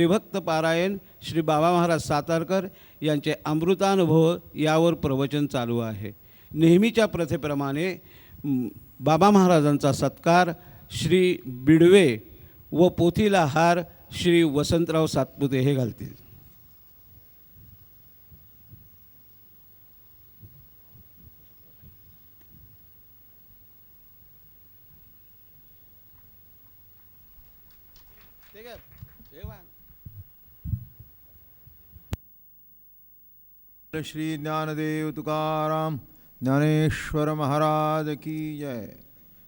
हरिभक्त पारायण श्री बाबा महाराज सातारकर यांचे अमृतानुभव यावर प्रवचन चालू आहे। नेहमीच्या प्रथेप्रमाणे बाबा महाराजांचा सत्कार श्री बिडवे व पोथीला हार श्री वसंतराव सातपुते हे घालतील। श्री ज्ञानदेव तुकाराम ज्ञानेश्वर महाराज की जय।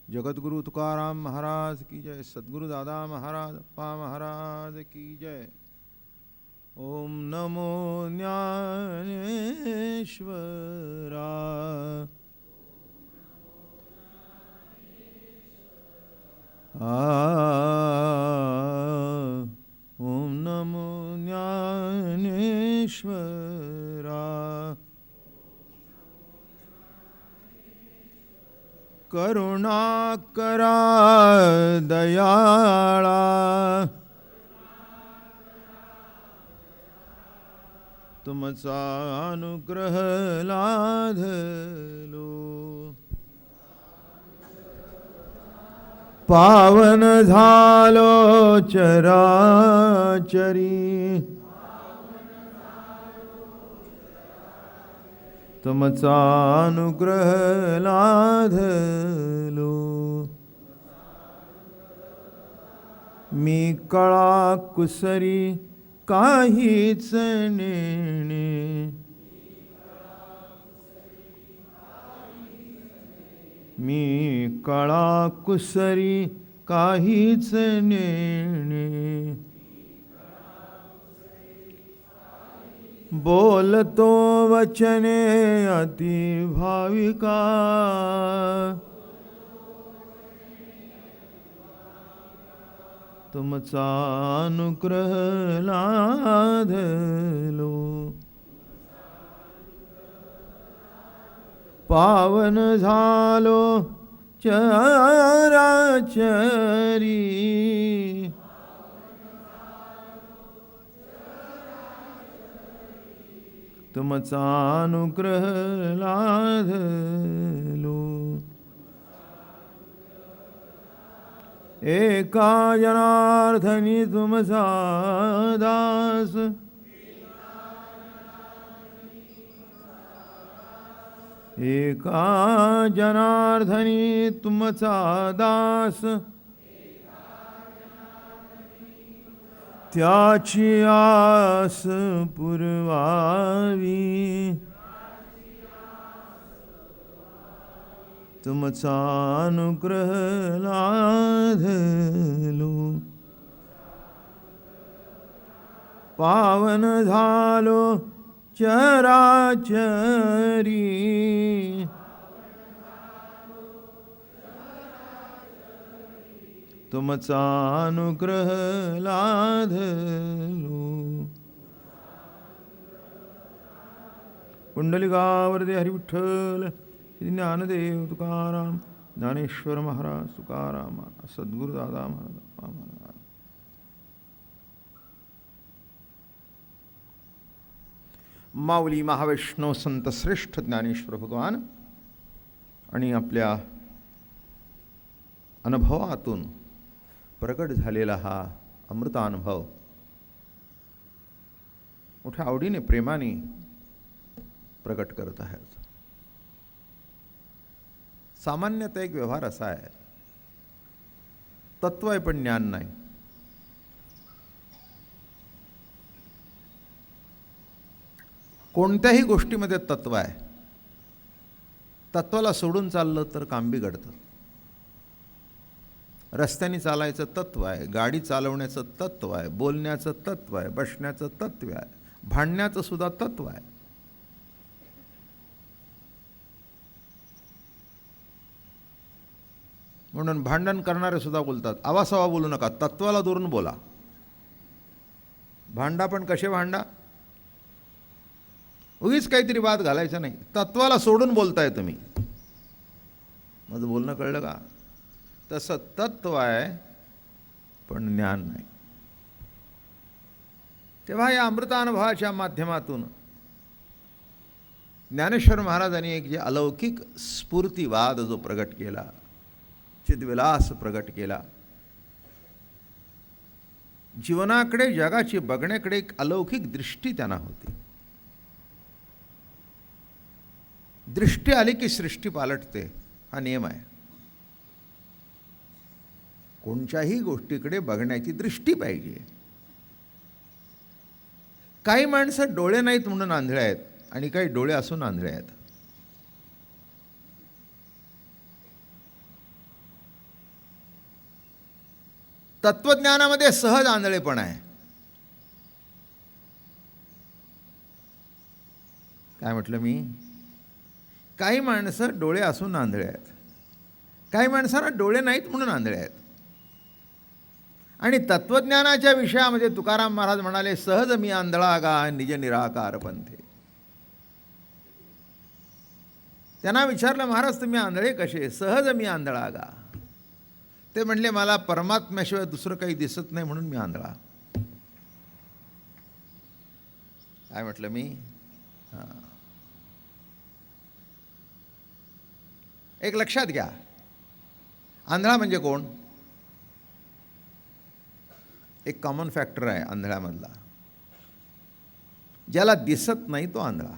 जगतगुरु तुकाराम महाराज की जय। सद्गुरु दादा महाराज अप्पा महाराज की जय। ओम नमो ज्ञानेश्वरा। ओम नमो ज्ञानेश्वरा। करुणा करा दयाळा, तुमचा अनुग्रह लाधलो। पावन झालो चराचरी, तुमचा अनुग्रह लाधलो। मी कळा कुसरी काहीच नेणे, मी कळा कुसरी काहीच नेणे। बोलतो वचने अति भाविका, तुमचा अनुग्रह लाधलो। पावन झालो चराचरी, तुमचा अनुग्रह लाधलो। एका जनार्दनी तुमचा दास, एका जनार्दनी तुमचा दास, त्याची आस पुरवावी, तुमचा अनुग्रह लाधलो। पावन झालो चराचरी, तुमचा अनुग्रह लाधलो। पुंडलिकावरती हरिविठ्ठल श्री ज्ञानदेव तुकाराम ज्ञानेश्वर महाराज तुकाराम सद्गुरु दादा महाराज अप्पा महाराज। माऊली महावैष्णव संत श्रेष्ठ ज्ञानेश्वर भगवान आणि आपल्या अनुभवातून प्रकट झालेला हा अमृतानुभव मोठ्या आवडीने प्रेमाने प्रकट करत आहेत। सामान्यतः एक व्यवहार असा आहे, तत्व आहे पण ज्ञान नाही। कोणत्याही गोष्टीमध्ये तत्व आहे, तत्वाला सोडून चाललं तर काम बिघडतं। रस्त्याने चालायचं तत्व आहे, गाडी चालवण्याचं तत्व आहे, बोलण्याचं तत्व आहे, बसण्याचं तत्व आहे, भांडण्याचं सुद्धा तत्व आहे। म्हणून भांडण करणारे सुद्धा बोलतात आवासावा बोलू नका, तत्वाला दुरून बोला। भांडा पण कसे भांडा, उगीच काहीतरी वाद घालायचा नाही, तत्वाला सोडून बोलताय तुम्ही। माझं बोलणं कळलं का? तसं तत्व आहे पण ज्ञान नाही। तेव्हा या अमृतानुभवाच्या माध्यमातून ज्ञानेश्वर महाराजांनी एक जे अलौकिक स्फूर्तिवाद जो प्रगट केला, चिद्विलास प्रगट केला, जीवनाकडे जगाची बघण्याकडे एक अलौकिक दृष्टी त्यांना होती. दृष्टी आली की सृष्टी पालटते, हा नियम आहे. कोणत्याही गोष्टीकडे बघण्याची दृष्टी पाहिजे. काही माणसं डोळे नाहीत म्हणून आंधळे आहेत आणि काही डोळे असून आंधळे आहेत. तत्वज्ञानामध्ये सहज आंधळेपण आहे. काय म्हटलं मी? काही माणसं डोळे असून आंधळे आहेत, काही माणसांना डोळे नाहीत म्हणून आंधळे आहेत. आणि तत्वज्ञानाच्या विषयामध्ये तुकाराम महाराज म्हणाले, सहज मी आंधळा गा निज निराकार पंथे. त्यांना विचारलं, महाराज तुम्ही आंधळे कसे? सहज मी आंधळा गा. ते म्हणले, मला परमात्म्याशिवाय दुसरं काही दिसत नाही म्हणून मी आंधळा. काय म्हटलं मी? हां, एक लक्षात घ्या, आंधळा म्हणजे कोण? एक कॉमन फॅक्टर आहे आंधळ्यामधला, ज्याला दिसत नाही तो आंधळा.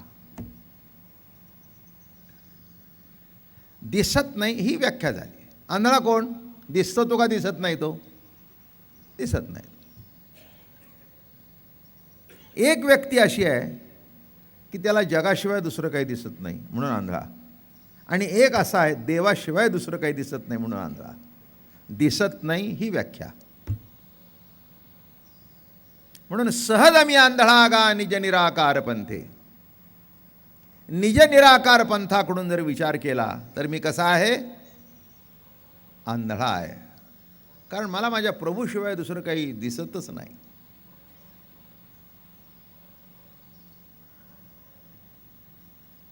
दिसत नाही ही व्याख्या झाली. आंधळा कोण? दिसतो तो का दिसत नाही तो? दिसत नाही. एक व्यक्ती अशी आहे की त्याला जगाशिवाय दुसरं काही दिसत नाही म्हणून आंधळा, आणि एक असा आहे देवाशिवाय दुसरं काही दिसत नाही म्हणून आंधळा. दिसत नाही ही व्याख्या. म्हणून सहज मी आंधळा गा निज निराकार पंथे. निज निराकार पंथाकडून जर विचार केला तर मी कसा आहे? आंधळा आहे. कारण मला माझ्या प्रभूशिवाय दुसरं काही दिसतच नाही.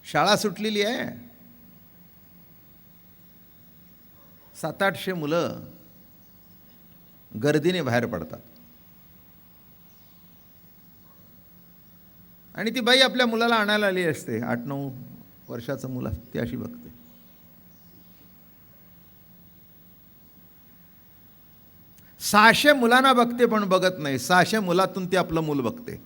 शाळा सुटलेली आहे, 700-800 मुलं गर्दीने बाहेर पडतात, आणि ती बाई आपल्या मुलाला आणायला आली असते, 8-9 वर्षाचं मुलं, ती अशी बघते. सहाशे मुलांना बघते पण बघत नाही. 600 मुलातून ती आपलं मूल बघते.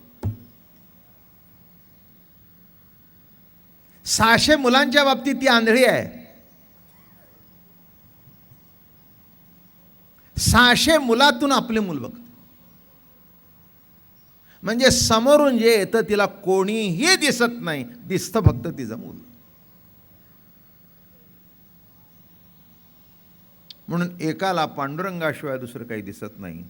600 मुलांच्या बाबतीत ती आंधळी आहे. 600 मुलातून आपले मूल बघते. म्हणजे समोरून जे येतं तिला कोणीही दिसत नाही, दिसतं फक्त तिचं मूल. म्हणून एकाला पांडुरंगाशिवाय दुसरं काही दिसत नाही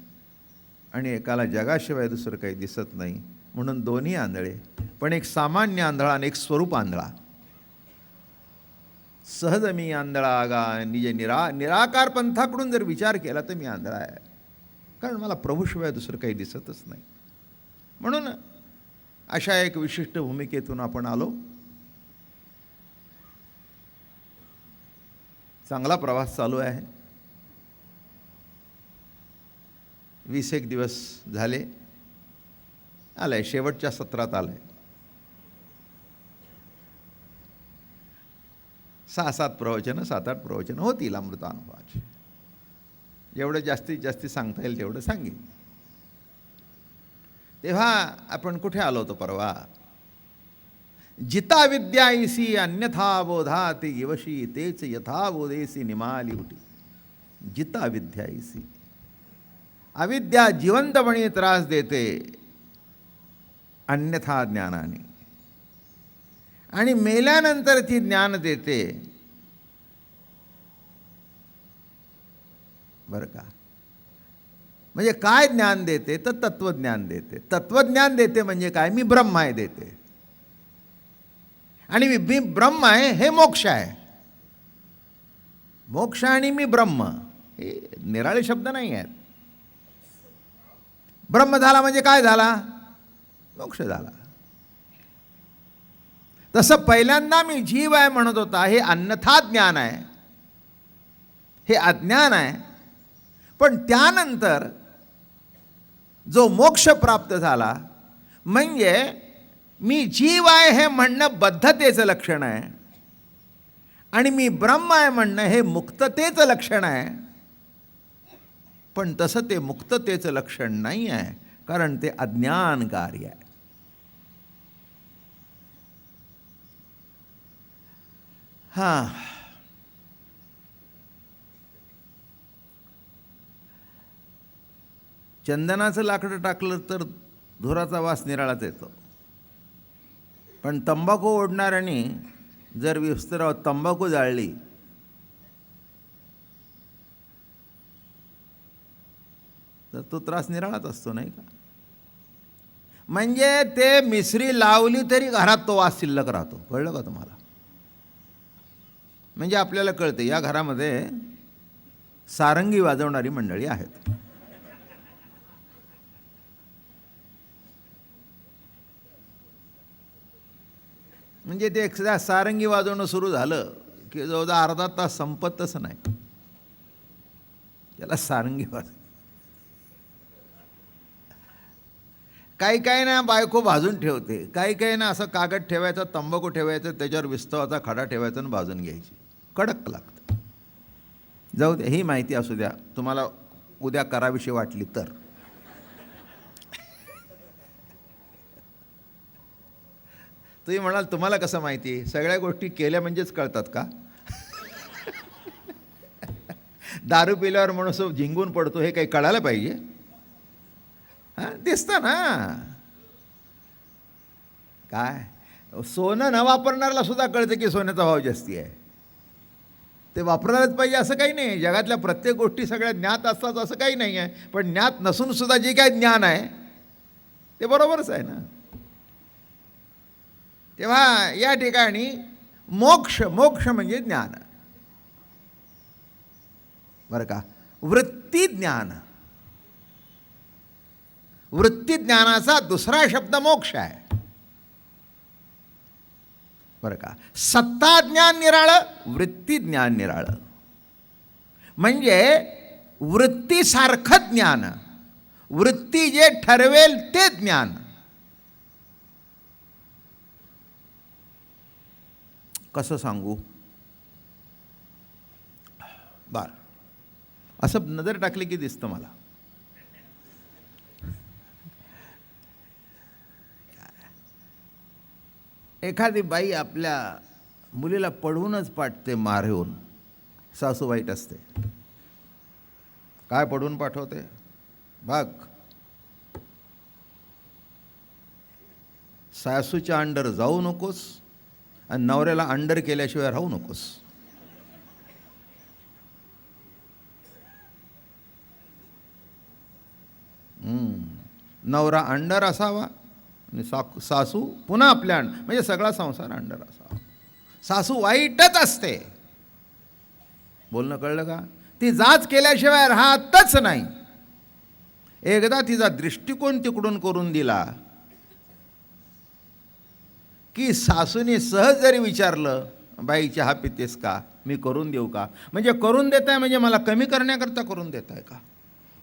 आणि एकाला जगाशिवाय दुसरं काही दिसत नाही, म्हणून दोन्ही आंधळे. पण एक सामान्य आंधळा आणि एक स्वरूप आंधळा. सहज मी आंधळा गा निज निराकार पंथाकडून जर विचार केला तर मी आंधळा आहे, कारण मला प्रभूशिवाय दुसरं काही दिसतच नाही. म्हणून अशा एक विशिष्ट भूमिकेतून आपण आलो. चांगला प्रवास चालू आहे. 20 दिवस झाले, आलंय शेवटच्या सत्रात आलंय. 6-7 प्रवचनं, 7-8 प्रवचनं होतील अमृतानुभवाची. जेवढं जास्तीत जास्त सांगता येईल तेवढं सांगेन. तेव्हा आपण कुठे आलो होतो परवा? जिता विद्याईसी अन्यथा बोधा ते यवशी तेच यथा बोधेसी निमाली उठी. जिता विद्याईसी, अविद्या जिवंतपणे त्रास देते अन्यथा ज्ञानाने, आणि मेल्यानंतर ती ज्ञान देते. बरं का? म्हणजे काय ज्ञान देते? तर तत्वज्ञान देते. तत्वज्ञान देते म्हणजे काय? मी ब्रह्म आहे देते. आणि मी ब्रह्म आहे हे मोक्ष आहे. मोक्ष आणि मी ब्रह्म हे निराळे शब्द नाही आहेत. ब्रह्म झाला म्हणजे काय झाला? मोक्ष झाला. तसं पहिल्यांदा मी जीव आहे म्हणत होता, हे अन्यथा ज्ञान आहे, हे अज्ञान आहे. पण त्यानंतर जो मोक्ष प्राप्त झाला म्हणजे मी जीव आहे हे म्हणणं बद्धतेचं लक्षण आहे आणि मी ब्रह्म आहे म्हणणं हे मुक्ततेचं लक्षण आहे. पण तसं ते मुक्ततेचं लक्षण नाही आहे, कारण ते अज्ञान कार्य आहे. हां, चंदनाचं लाकडं टाकलं तर धुराचा वास निराळाच येतो. पण तंबाखू ओढणाऱ्याने जर विस्तरावर तंबाखू जाळली तर तो त्रास निराळाच असतो, नाही का? म्हणजे ते मिसरी लावली तरी घरात तो वास शिल्लक राहतो. कळलं का तुम्हाला? म्हणजे आपल्याला कळते या घरामध्ये सारंगी वाजवणारी मंडळी आहेत. म्हणजे ते एकदा सारंगी वाजवणं सुरू झालं की जवळजवळ अर्धा तास संपतच नाही. त्याला सारंगी वाज. काही काही ना बायको भाजून ठेवते, काही काही ना असं कागद ठेवायचं, तंबाखू ठेवायचं, त्याच्यावर विस्तवाचा खडा ठेवायचा आणि भाजून घ्यायची. कडक लागतं. जाऊ द्या, ही माहिती असू द्या, तुम्हाला उद्या कराविषयी वाटली तर. तुम्ही म्हणाल तुम्हाला कसं माहिती? सगळ्या गोष्टी केल्या म्हणजेच कळतात का? दारू पिल्यावर माणूस झिंगून पडतो हे काही कळायला पाहिजे? हां, दिसतं ना. काय सोनं न वापरणाऱ्याला सुद्धा कळतं की सोन्याचा भाव जास्ती आहे. ते वापरायलाच पाहिजे असं काही नाही. जगातल्या प्रत्येक गोष्टी सगळ्या ज्ञात असतात असं काही नाही आहे. पण ज्ञात नसून सुद्धा जे काय ज्ञान आहे ते बरोबरच आहे ना. तेव्हा या ठिकाणी मोक्ष, मोक्ष म्हणजे ज्ञान बरं का. वृत्ती ज्ञान, वृत्ती ज्ञानाचा दुसरा शब्द मोक्ष आहे बरं का. सत्ता ज्ञान निराळं, वृत्ती ज्ञान निराळं. म्हणजे वृत्तीसारखं ज्ञान, वृत्ती जे ठरवेल ते ज्ञान. कसं सांगू? बर, असं नजर टाकली की दिसतं मला. एखादी बाई आपल्या मुलीला पडवूनच पाठते मारेहून. सासू वाईट असते. काय पडवून पाठवते? बघ, सासूच्या अंडर जाऊ नकोस आणि नवऱ्याला अंडर केल्याशिवाय राहू नकोस. नवरा अंडर असावा आणि सासू पुन्हा आपल्या म्हणजे सगळा संसार अंडर असावा. सासू वाईटच असते. बोलणं कळलं का? ती जाच केल्याशिवाय राहतच नाही. एकदा तिचा दृष्टिकोन तिकडून करून दिला की सासूने सहज जरी विचारलं, बाई चहा पितेस का, मी करून देऊ का? म्हणजे करून देत आहे म्हणजे मला कमी करण्याकरता करून देत आहे का?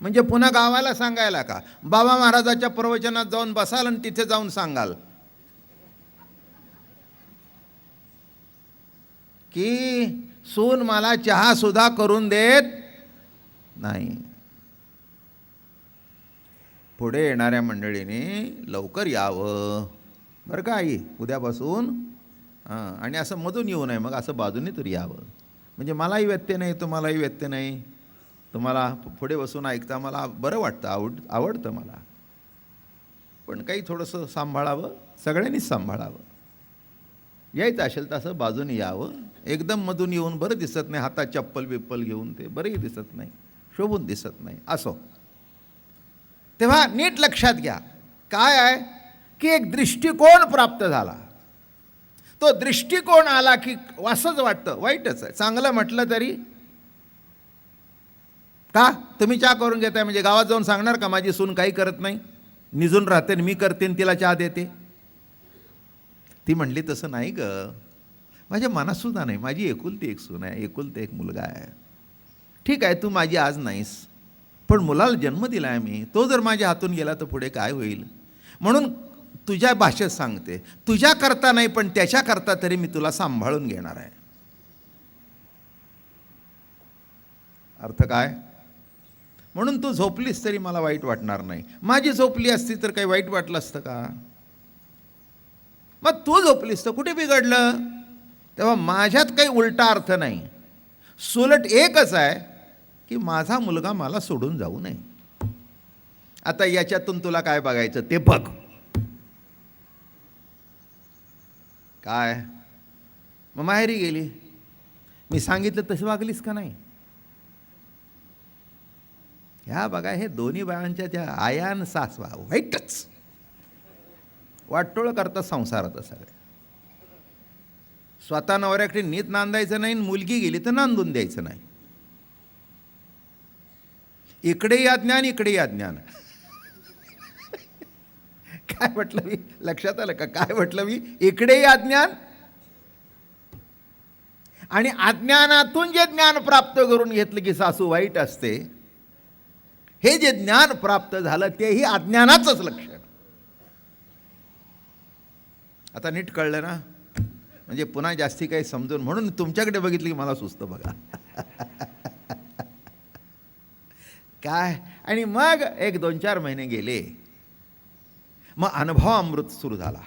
म्हणजे पुन्हा गावाला सांगायला का? बाबा महाराजाच्या प्रवचनात जाऊन बसाल आणि तिथे जाऊन सांगाल की सून मला चहा सुद्धा करून देत नाही. पुढे येणाऱ्या मंडळीने लवकर यावं बरं का आई, उद्यापासून. हां, आणि असं मधून येऊ नये, मग असं बाजूने तरी यावं. म्हणजे मलाही व्यत्यय नाही, तुम्हालाही व्यत्यय नाही. तुम्हाला पुढे बसून ऐकता मला बरं वाटतं, आवडतं मला. पण काही थोडंसं सांभाळावं, सगळ्यांनीच सांभाळावं. यायचं असेल तर असं बाजूने यावं. एकदम मधून येऊन बरं दिसत नाही, हातात चप्पल बिप्पल घेऊन ते बरंही दिसत नाही, शोभून दिसत नाही. असो, तेव्हा नीट लक्षात घ्या काय आहे की एक दृष्टिकोन प्राप्त झाला. तो दृष्टिकोन आला की वासच वाटतं, वाईटच आहे. चांगलं म्हटलं तरी का तुम्ही चहा करून घेताय म्हणजे गावात जाऊन सांगणार का माझी सून काही करत नाही, निजून राहते, मी करते आणि तिला चहा देते? ती म्हणली तसं नाही ग, माझ्या मनात सुद्धा नाही. माझी एकुलती एक सून आहे, एकुलते एक मुलगा आहे. ठीक आहे, तू माझी आज नाहीस, पण मुलाला जन्म दिला आहे मी. तो जर माझ्या हातून गेला तर पुढे काय होईल? म्हणून तुझ्या भाषेत सांगते, तुझ्या करता नाही पण त्याच्या करता तरी मी तुला सांभाळून घेणार आहे. अर्थ काय? म्हणून तू झोपलीस तरी मला वाईट वाटणार नाही. माझी झोपली असती तर काही वाईट वाटलं असतं का? मग तू झोपलीस तर कुठे बिघडलं? तेव्हा माझ्यात काही उलटा अर्थ नाही, सुलट एकच आहे की माझा मुलगा मला सोडून जाऊ नये. आता याच्यातून तुला काय बघायचं ते बघ. काय मग माहेरी गेली, मी सांगितलं तसं वागलीस का नाही? ह्या बघा, हे दोन्ही बाळांच्या त्या आया आणि सासवा वाईटच वाटोळ करतात संसारात. सगळे स्वतः नवऱ्याकडे नीत नांदायचं नाही, मुलगी गेली तर नांदून द्यायचं नाही. इकडेही अज्ञान, इकडेही अज्ञान. काय म्हटलं मी? लक्षात आलं का काय म्हटलं मी? इकडेही अज्ञान आणि अज्ञानातून जे ज्ञान प्राप्त करून घेतलं की सासू वाईट असते, हे जे ज्ञान प्राप्त झालं तेही अज्ञानाचंच लक्षण. आता नीट कळलं ना? म्हणजे पुन्हा जास्ती काही समजून, म्हणून तुमच्याकडे बघितलं की मला सुचतं बघा. काय आणि मग 1-2-4 महिने गेले, मग अनुभव अमृत सुरू झाला.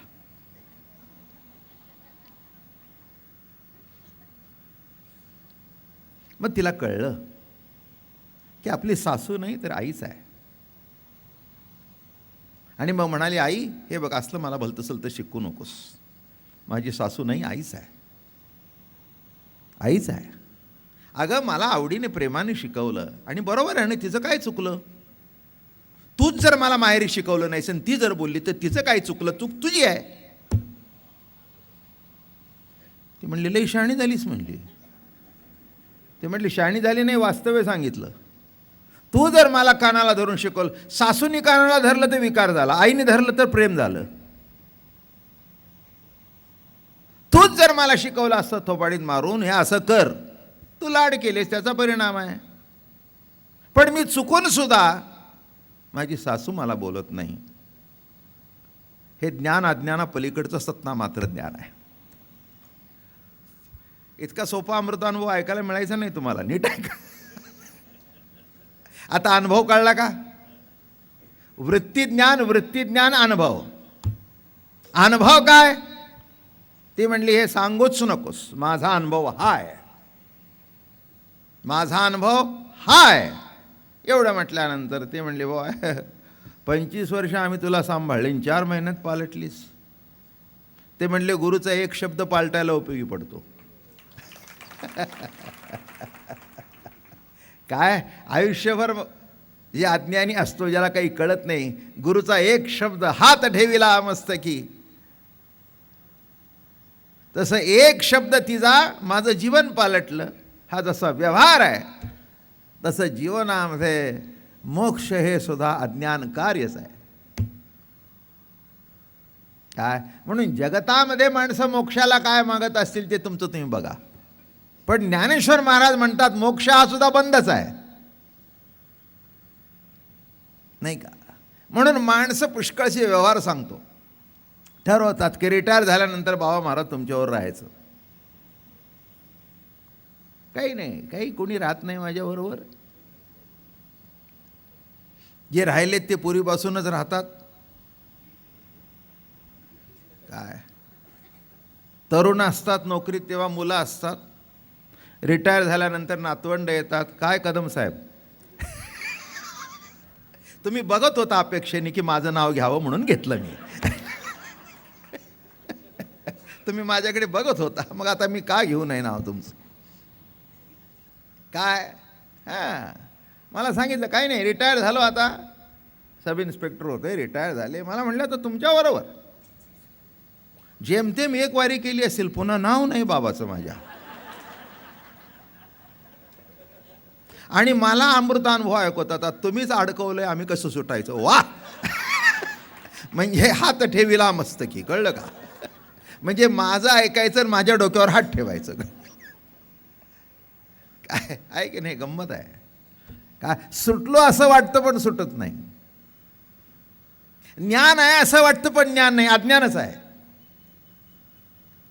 मग तिला कळलं की आपली सासू नाही तर आईच आहे. आणि मग म्हणाली, आई हे बघ, असलं मला भलतं सलतं शिकू नकोस. माझी सासू नाही, आईच आहे, आईच आहे. अगं मला आवडीने प्रेमाने शिकवलं आणि बरोबर आहे ना, तिचं काय चुकलं? तूच जर मला माहेरी शिकवलं नाहीस आणि ती जर बोलली तर तिचं काय चुकलं? चूक तुझी आहे. ती म्हणली, लई शहाणी झालीस म्हणली. ते म्हटली, शहाणी झाली नाही, वास्तव्य सांगितलं. तू जर मला कानाला धरून शिकवलं, सासूनी कानाला धरलं तर विकार झाला, आईने धरलं तर प्रेम झालं. तूच जर मला शिकवलं असतं थोपाडीत मारून, हे असं कर, तू लाड केलेस त्याचा परिणाम आहे. पण मी चुकून सुद्धा माझी सासू मला बोलत नाही. हे ज्ञान अज्ञाना पलीकडचं सत्ता मात्र ज्ञान आहे. इतका सोपा अमृतानुभव ऐकायला मिळायचा नाही तुम्हाला. नीट ऐका. आता अनुभव कळला का? वृत्तीज्ञान, वृत्तीज्ञान, अनुभव. अनुभव काय? ती म्हणली, हे सांगूच नकोस, माझा अनुभव हाय, माझा अनुभव हाय. एवढं म्हटल्यानंतर ते म्हणले, बॉय 25 वर्ष आम्ही तुला सांभाळले, 4 महिन्यात पालटलीस. ते म्हणले, गुरुचा एक शब्द पालटायला उपयोगी पडतो. काय आयुष्यभर जे अज्ञानी असतो, ज्याला काही कळत नाही, गुरुचा एक शब्द हात ठेविला मस्तकी, तसं एक शब्द तिचा माझं जीवन पालटलं. हा जसा व्यवहार आहे तसं जीवनामध्ये मोक्ष हे सुद्धा अज्ञान कार्यच आहे. काय म्हणून जगतामध्ये माणसं मोक्षाला काय मागत असतील ते तुमचं तुम्ही बघा. पण ज्ञानेश्वर महाराज म्हणतात मोक्ष हा सुद्धा बंदच आहे, नाही का? म्हणून माणसं पुष्कळशी व्यवहार सांगतो, ठरवतात की रिटायर झाल्यानंतर बाबा महाराज तुमच्यावर राहायचं. काही नाही, काही कोणी राहत नाही माझ्याबरोबर. जे राहिलेत ते पूर्वीपासूनच राहतात. काय तरुण असतात नोकरीत तेव्हा मुलं असतात, रिटायर झाल्यानंतर नातवंड येतात. काय कदम साहेब, तुम्ही बघत होता अपेक्षेने की माझं नाव घ्यावं म्हणून घेतलं मी. तुम्ही माझ्याकडे बघत होता, मग आता मी का घेऊ नये नाव तुमचं? काय हां मला सांगितलं, काही नाही, रिटायर झालो आता. सब इन्स्पेक्टर होते, रिटायर झाले. मला म्हटलं तर तुमच्याबरोबर जेमतेम एक वारी केली असेल, पुन्हा नाव नाही बाबाचं माझ्या. आणि मला अमृतानुभव ऐकवतात, तुम्हीच अडकवलंय, आम्ही कसं सुटायचं. वा म्हणजे हात ठेविला मस्तकी, कळलं का? म्हणजे माझं ऐकायचं आणि माझ्या डोक्यावर हात ठेवायचं. काय आहे की नाही? गंमत आहे. काय सुटलो असं वाटतं पण सुटत नाही. ज्ञान आहे असं वाटतं, पण ज्ञान नाही, अज्ञानच आहे.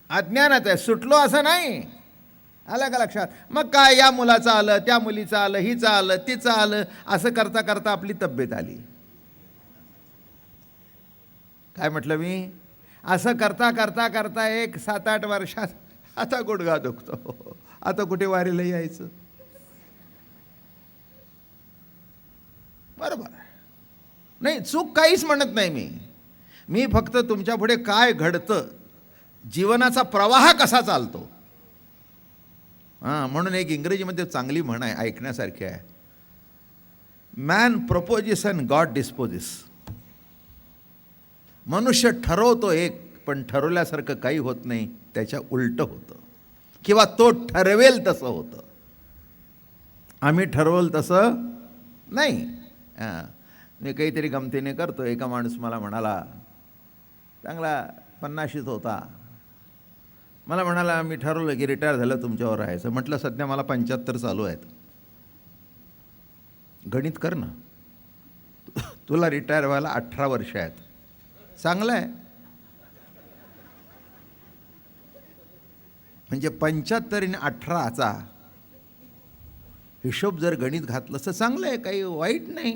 अज्ञानात आहे, सुटलो असं नाही. आलं का लक्षात? मग काय, या मुलाचं आलं, त्या मुलीचं आलं, हिचं आलं, तिचं आलं, असं करता करता आपली तब्येत आली. काय म्हटलं मी? असं करता करता करता एक 7-8 वर्षात आता गुडघा दुखतो, आता कुठे वारीला यायचं. बरोबर नाही, चूक काहीच म्हणत नाही मी फक्त तुमच्या पुढे काय घडतं, जीवनाचा प्रवाह कसा चालतो. हां, म्हणून एक इंग्रजीमध्ये चांगली म्हण आहे, ऐकण्यासारखी आहे. Man proposes and god disposes. मनुष्य ठरवतो एक, पण ठरवल्यासारखं काही होत नाही, त्याच्या उलटं होतं, किंवा तो ठरवेल तसं होतं. आम्ही ठरवलं तसं नाही. हां, मी काहीतरी गमतीने करतो. एका माणूस मला म्हणाला, चांगला 50शीत होता, मला म्हणाला, मी ठरवलं की रिटायर झालं तुमच्यावर राहायचं. म्हटलं सध्या मला 75 चालू आहेत, गणित कर ना, तुला रिटायर व्हायला 18 वर्ष आहेत. चांगलं आहे. म्हणजे 75 आणि 18चा हिशोब जर गणित घातलं तर चांगलं आहे, काही वाईट नाही.